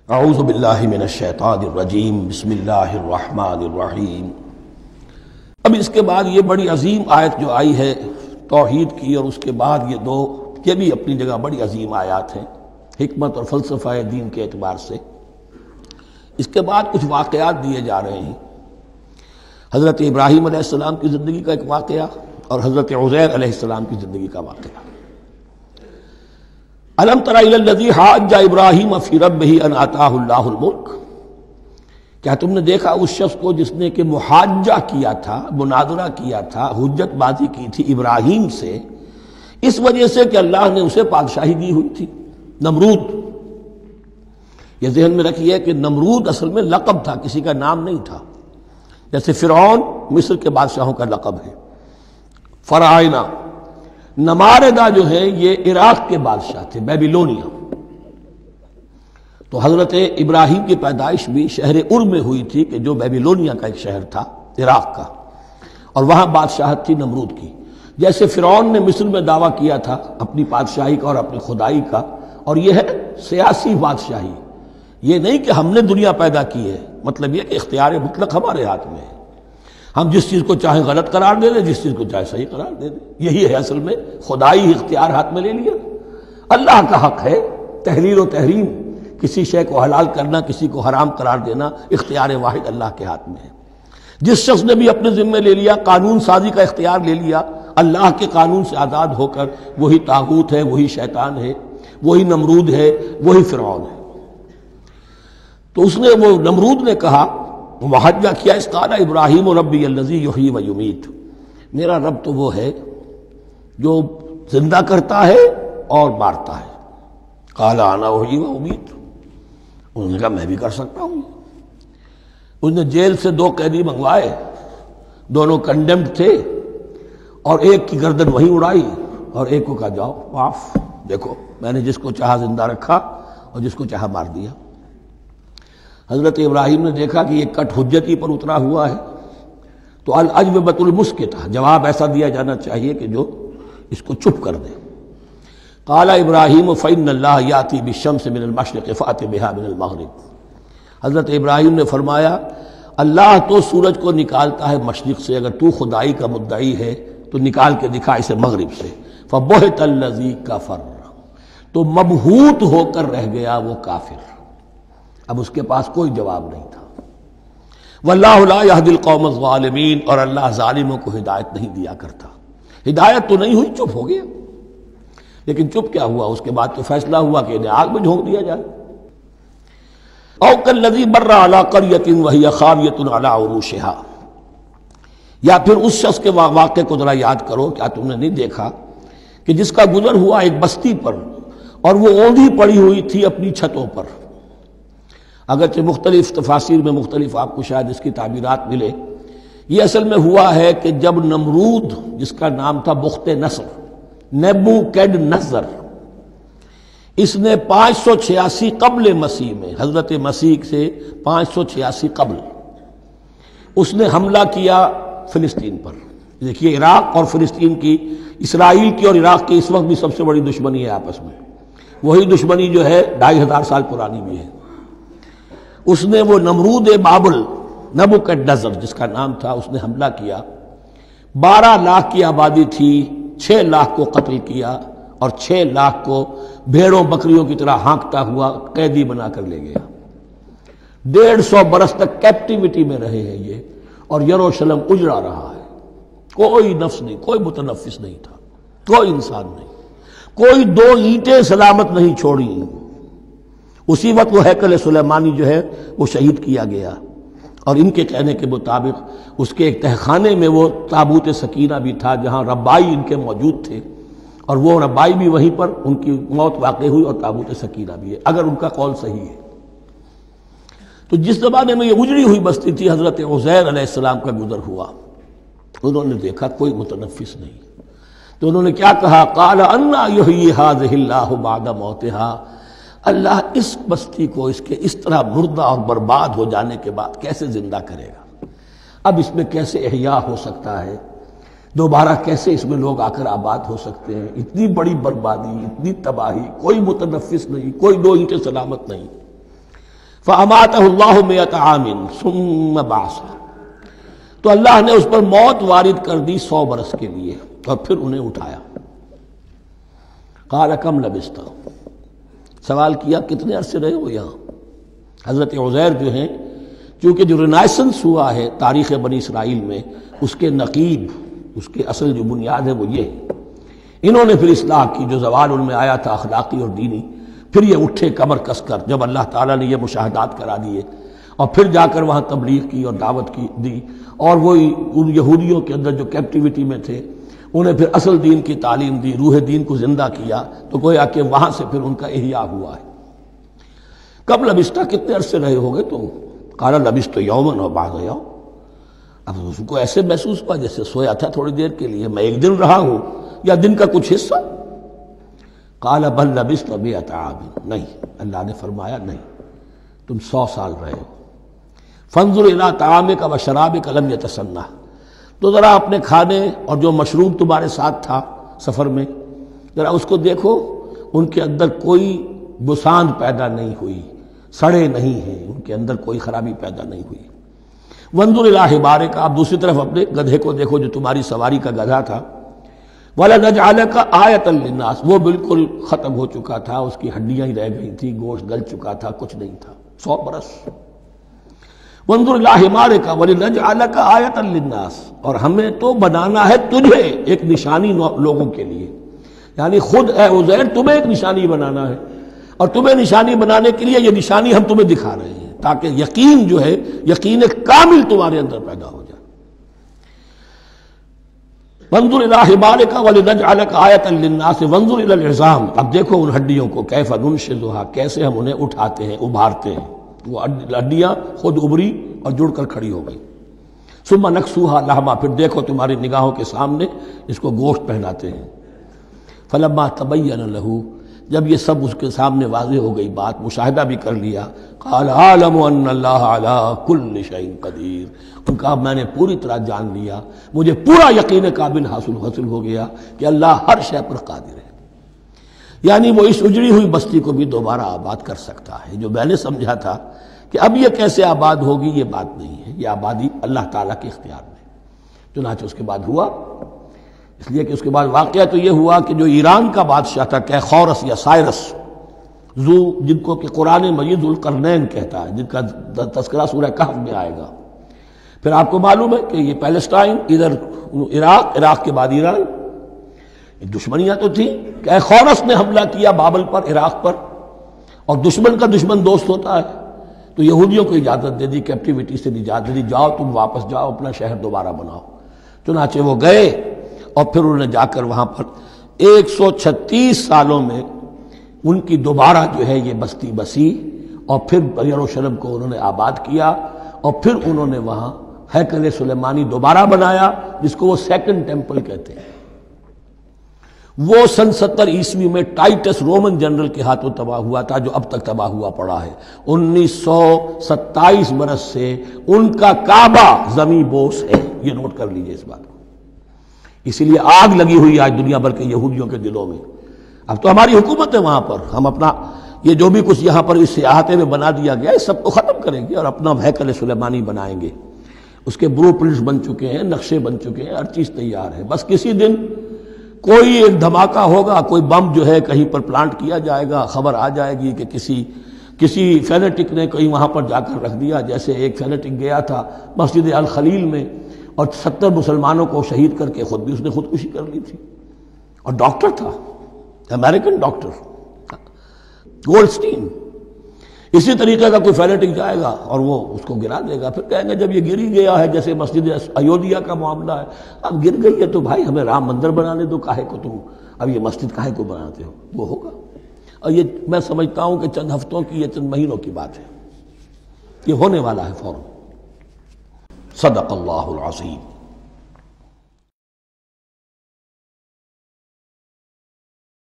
اعوذ باللہ من الشیطان الرجیم بسم اللہ الرحمن الرحیم۔ اب اس کے بعد یہ بڑی عظیم آیت جو آئی ہے توحید کی، اور اس کے بعد یہ دو، یہ بھی اپنی جگہ بڑی عظیم آیات ہیں حکمت اور فلسفہ دین کے اعتبار سے۔ اس کے بعد کچھ واقعات دیے جا رہے ہیں، حضرت ابراہیم علیہ السلام کی زندگی کا ایک واقعہ اور حضرت عزیر علیہ السلام کی زندگی کا واقعہ۔ الم تر الی الذی حاج ابراہیم فی ربہ ان آتاہ اللہ الملک، کیا تم نے دیکھا اس شخص کو جس نے کہ محاجہ کیا تھا، مناظرہ کیا تھا، حجت بازی کی تھی ابراہیم سے، اس وجہ سے کہ اللہ نے اسے بادشاہی دی ہوئی تھی۔ نمرود، یہ ذہن میں رکھیے کہ نمرود اصل میں لقب تھا، کسی کا نام نہیں تھا، جیسے فرعون مصر کے بادشاہوں کا لقب ہے۔ فرعونہ، نماردہ جو ہے یہ عراق کے بادشاہ تھے، بیبیلونیا۔ تو حضرت ابراہیم کی پیدائش بھی شہر ار میں ہوئی تھی، کہ جو بیبیلونیا کا ایک شہر تھا عراق کا، اور وہاں بادشاہت تھی نمرود کی۔ جیسے فرعون نے مصر میں دعویٰ کیا تھا اپنی بادشاہی کا اور اپنی خدائی کا، اور یہ ہے سیاسی بادشاہی، یہ نہیں کہ ہم نے دنیا پیدا کی ہے، مطلب یہ کہ اختیار مطلق ہمارے ہاتھ میں ہے، ہم جس چیز کو چاہیں غلط قرار دے دیں، جس چیز کو چاہے صحیح قرار دے دیں۔ یہی ہے اصل میں خدائی اختیار ہاتھ میں لے لیا۔ اللہ کا حق ہے تحلیل و تحریم، کسی شے کو حلال کرنا، کسی کو حرام قرار دینا، اختیار واحد اللہ کے ہاتھ میں ہے۔ جس شخص نے بھی اپنے ذمے لے لیا، قانون سازی کا اختیار لے لیا، اللہ کے قانون سے آزاد ہو کر، وہی طاغوت ہے، وہی شیطان ہے، وہی نمرود ہے، وہی فرعون ہے۔ تو اس نے، وہ نمرود نے کہا، محاجہ کیا، اس قال ابراہیم ربی الذی یحیی و یمیت، میرا رب تو وہ ہے جو زندہ کرتا ہے اور مارتا ہے۔ قال انا احیی و امیت، انہوں نے کہا میں بھی کر سکتا ہوں۔ اس نے جیل سے دو قیدی منگوائے، دونوں کنڈیمڈ تھے، اور ایک کی گردن وہیں اڑائی اور ایک کو کہا جاؤ معاف، دیکھو میں نے جس کو چاہا زندہ رکھا اور جس کو چاہا مار دیا۔ حضرت ابراہیم نے دیکھا کہ یہ کٹ حجتی پر اترا ہوا ہے، تو الاجوبۃ المسکتہ، جواب ایسا دیا جانا چاہیے کہ جو اس کو چپ کر دے۔ قال ابراہیم فإن اللہ یاتی بالشمس من المشرق فأت بها من المغرب، حضرت ابراہیم نے فرمایا اللہ تو سورج کو نکالتا ہے مشرق سے، اگر تو خدائی کا مدعی ہے تو نکال کے دکھا اسے مغرب سے۔ فبہت الذی کفر، تو مبہوت ہو کر رہ گیا وہ کافر، اب اس کے پاس کوئی جواب نہیں تھا۔ واللہ لا یہدی القوم الظالمین، اور اللہ ظالموں کو ہدایت نہیں دیا کرتا۔ ہدایت تو نہیں ہوئی، چپ ہو گیا۔ لیکن چپ کیا ہوا، اس کے بعد تو فیصلہ ہوا کہ انہیں آگ میں جھونک دیا جائے۔ او کالذی مر علی قریۃ وہی خاویۃ علی عروشہا، یا پھر اس شخص کے واقعے کو ذرا یاد کرو، کیا تم نے نہیں دیکھا کہ جس کا گزر ہوا ایک بستی پر، اور وہ اوندھی پڑی ہوئی تھی اپنی چھتوں پر۔ اگرچہ مختلف تفاسیر میں مختلف آپ کو شاید اس کی تعبیرات ملے، یہ اصل میں ہوا ہے کہ جب نمرود، جس کا نام تھا بخت نصر، نیبوکیڈنیزر، اس نے 586 قبل مسیح میں، حضرت مسیح سے 586 قبل، اس نے حملہ کیا فلسطین پر۔ دیکھیے عراق اور فلسطین کی، اسرائیل کی اور عراق کی اس وقت بھی سب سے بڑی دشمنی ہے آپس میں، وہی دشمنی جو ہے 2500 سال پرانی بھی ہے۔ اس نے، وہ نمرود بابل، نیبوکیڈنیزر جس کا نام تھا، اس نے حملہ کیا۔ 12 لاکھ کی آبادی تھی، 6 لاکھ کو قتل کیا، اور 6 لاکھ کو بھیڑوں بکریوں کی طرح ہانکتا ہوا قیدی بنا کر لے گیا۔ 150 برس تک کیپٹیوٹی میں رہے ہیں یہ، اور یروشلم اجڑا رہا ہے۔ کوئی نفس نہیں، کوئی متنفس نہیں تھا، کوئی انسان نہیں، کوئی 2 اینٹیں سلامت نہیں چھوڑی۔ اسی وقت وہ ہیکل سلیمانی جو ہے وہ شہید کیا گیا، اور ان کے کہنے کے مطابق اس کے ایک تہخانے میں وہ تابوت سکینہ بھی تھا، جہاں ربائی ان کے موجود تھے، اور وہ ربائی بھی وہیں پر ان کی موت واقع ہوئی، اور تابوت سکینہ بھی ہے، اگر ان کا قول صحیح ہے۔ تو جس زمانے میں یہ اجڑی ہوئی بستی تھی، حضرت عزیر علیہ السلام کا گزر ہوا، انہوں نے دیکھا کوئی متنفس نہیں، تو انہوں نے کیا کہا، قال انا یحیی ھذہ اللہ بعد موتہا، اللہ اس بستی کو اس کے اس طرح مردہ اور برباد ہو جانے کے بعد کیسے زندہ کرے گا؟ اب اس میں کیسے احیاء ہو سکتا ہے، دوبارہ کیسے اس میں لوگ آ کر آباد ہو سکتے ہیں؟ اتنی بڑی بربادی، اتنی تباہی، کوئی متنفس نہیں، کوئی 2 اینٹیں سلامت نہیں۔ فَأَمَاتَهُ اللَّهُ مِئَةَ عَامٍ ثُمَّ بَعَثَهُ، تو اللہ نے اس پر موت وارد کر دی 100 برس کے لیے اور پھر انہیں اٹھایا۔ قَالَ كَمْ لَبِثْتَ، سوال کیا کتنے عرصے رہے ہو یہاں؟ حضرت عزیر جو ہیں، چونکہ جو رینائسنس ہوا ہے تاریخ بنی اسرائیل میں، اس کے نقیب، اس کے اصل جو بنیاد ہے وہ یہ ہے۔ انہوں نے پھر اصلاح کی، جو زوال ان میں آیا تھا اخلاقی اور دینی، پھر یہ اٹھے کمر کس کر جب اللہ تعالیٰ نے یہ مشاہدات کرا دیے، اور پھر جا کر وہاں تبلیغ کی اور دعوت کی دی، اور وہی ان یہودیوں کے اندر جو کیپٹیوٹی میں تھے انہیں پھر اصل دین کی تعلیم دی، روح دین کو زندہ کیا، تو گویا کہ وہاں سے پھر ان کا احیاء ہوا ہے۔ کب لبثت، کتنے عرصے رہے ہوگے تم؟ قال لبثت یوما و بعض یوم، اب اس کو ایسے محسوس ہوا جیسے سویا تھا تھوڑی دیر کے لیے، میں ایک دن رہا ہوں یا دن کا کچھ حصہ۔ قال بل لبثت 100 عام، نہیں، اللہ نے فرمایا نہیں، تم 100 سال رہے ہو۔ فانظر الی طعامک و شرابک لم یتسنہ، تو ذرا اپنے کھانے اور جو مشروب تمہارے ساتھ تھا سفر میں، ذرا اس کو دیکھو، ان کے اندر کوئی بساند پیدا نہیں ہوئی، سڑے نہیں ہیں، ان کے اندر کوئی خرابی پیدا نہیں ہوئی۔ وانظر الی حمارک، آپ دوسری طرف اپنے گدھے کو دیکھو جو تمہاری سواری کا گدھا تھا۔ وَلَنَجْعَلَكَ آیَةً لِلنَّاسِ، وہ بالکل ختم ہو چکا تھا، اس کی ہڈیاں ہی رہ گئی تھی، گوشت گل چکا تھا، کچھ نہیں تھا، 100 برس۔ وانظر الی حمارک وَلِنَجْعَلَكَ آیَةً لِلنَّاسِ، اور ہمیں تو بنانا ہے تجھے ایک نشانی لوگوں کے لیے، یعنی خود اے عزیر تمہیں ایک نشانی بنانا ہے، اور تمہیں نشانی بنانے کے لیے یہ نشانی ہم تمہیں دکھا رہے ہیں تاکہ یقین جو ہے، یقین کامل تمہارے اندر پیدا ہو جائے۔ وانظر الی حمارک ولنجعلک آیۃ للناس وانظر الی العظام، اب دیکھو ان ہڈیوں کو، کیف ننشزھا، کیسے ہم انہیں اٹھاتے ہیں، ابھارتے ہیں، وہ ہڈیاں خود ابری اور جڑ کر کھڑی ہو گئی۔ ثم نکسوھا لحما، پھر دیکھو تمہاری نگاہوں کے سامنے اس کو گوشت پہناتے ہیں۔ فلما تبین لہ، جب یہ سب اس کے سامنے واضح ہو گئی بات، مشاہدہ بھی کر لیا، قال اعلم ان اللہ علی کل شیء قدیر، ان کا میں نے پوری طرح جان لیا، مجھے پورا یقین قابل حاصل ہو گیا کہ اللہ ہر شے پر قادر ہے، یعنی وہ اس اجڑی ہوئی بستی کو بھی دوبارہ آباد کر سکتا ہے۔ جو میں نے سمجھا تھا کہ اب یہ کیسے آباد ہوگی، یہ بات نہیں ہے، یہ آبادی اللہ تعالیٰ کے اختیار میں۔ چنانچہ اس کے بعد ہوا، اس لیے کہ اس کے بعد واقعہ تو یہ ہوا کہ جو ایران کا بادشاہ تھا کیخورس یا سائرس، جن کو کہ قرآن مجید ذوالقرنین کہتا ہے، جن کا تذکرہ سورہ کہف میں آئے گا۔ پھر آپ کو معلوم ہے کہ یہ پیلسٹائن، ادھر عراق کے بعد ایران، دشمنیاں تو تھیں۔ کیخورس نے حملہ کیا بابل پر، عراق پر، اور دشمن کا دشمن دوست ہوتا ہے، تو یہودیوں کو اجازت دے دی، کیپٹیوٹی سے نجات دے دی، جاؤ تم واپس جاؤ، اپنا شہر دوبارہ بناؤ۔ چنانچہ وہ گئے، اور پھر انہوں نے جا کر وہاں پر 136 سالوں میں ان کی دوبارہ جو ہے یہ بستی بسی، اور پھر یروشلم کو انہوں نے آباد کیا، اور پھر انہوں نے وہاں ہیکل سلیمانی دوبارہ بنایا، جس کو وہ سیکنڈ ٹیمپل کہتے ہیں۔ وہ سن 70 عیسوی میں ٹائٹس رومن جنرل کے ہاتھوں تباہ ہوا تھا، جو اب تک تباہ ہوا پڑا ہے۔ 1927 برس سے ان کا کعبہ زمیں بوس ہے، یہ نوٹ کر لیجئے اس بات کو۔ اسی لیے آگ لگی ہوئی آج دنیا بھر کے یہودیوں کے دلوں میں۔ اب تو ہماری حکومت ہے وہاں پر، ہم اپنا یہ جو بھی کچھ یہاں پر اس احاطے میں بنا دیا گیا ہے سب کو ختم کریں گے، اور اپنا ہیکل سلیمانی بنائیں گے۔ اس کے بلو پرنٹس بن چکے ہیں، نقشے بن چکے ہیں، ہر چیز تیار ہے، بس کسی دن کوئی ایک دھماکہ ہوگا، کوئی بم جو ہے کہیں پر پلانٹ کیا جائے گا، خبر آ جائے گی کہ کسی فینیٹک نے کہیں وہاں پر جا کر رکھ دیا، جیسے ایک فینیٹک گیا تھا مسجد الخلیل میں اور 70 مسلمانوں کو شہید کر کے خود بھی اس نے خودکشی کر لی تھی، اور ڈاکٹر تھا، امریکن ڈاکٹر گولڈ سٹین۔ اسی طریقے کا کوئی فینیٹک جائے گا اور وہ اس کو گرا دے گا، پھر کہیں گے جب یہ گر ہی گیا ہے، جیسے مسجد ایودھیا کا معاملہ ہے، اب گر گئی ہے تو بھائی ہمیں رام مندر بنانے دو، کاہے کو تم اب یہ مسجد کاہے کو بناتے ہو، وہ ہوگا۔ اور یہ میں سمجھتا ہوں کہ چند ہفتوں کی، یہ چند مہینوں کی بات ہے، یہ ہونے والا ہے فوراً۔ صدق اللہ العظیم۔